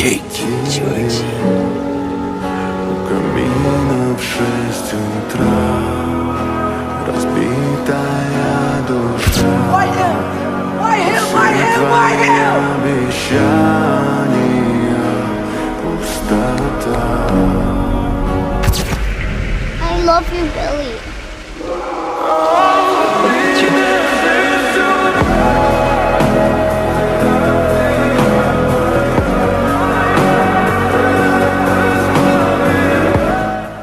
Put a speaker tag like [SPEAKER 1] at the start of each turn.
[SPEAKER 1] Джорджи.
[SPEAKER 2] Камина в 6 утра, разбитая душа. Все твои обещания, пустота.
[SPEAKER 3] I love you, Billy.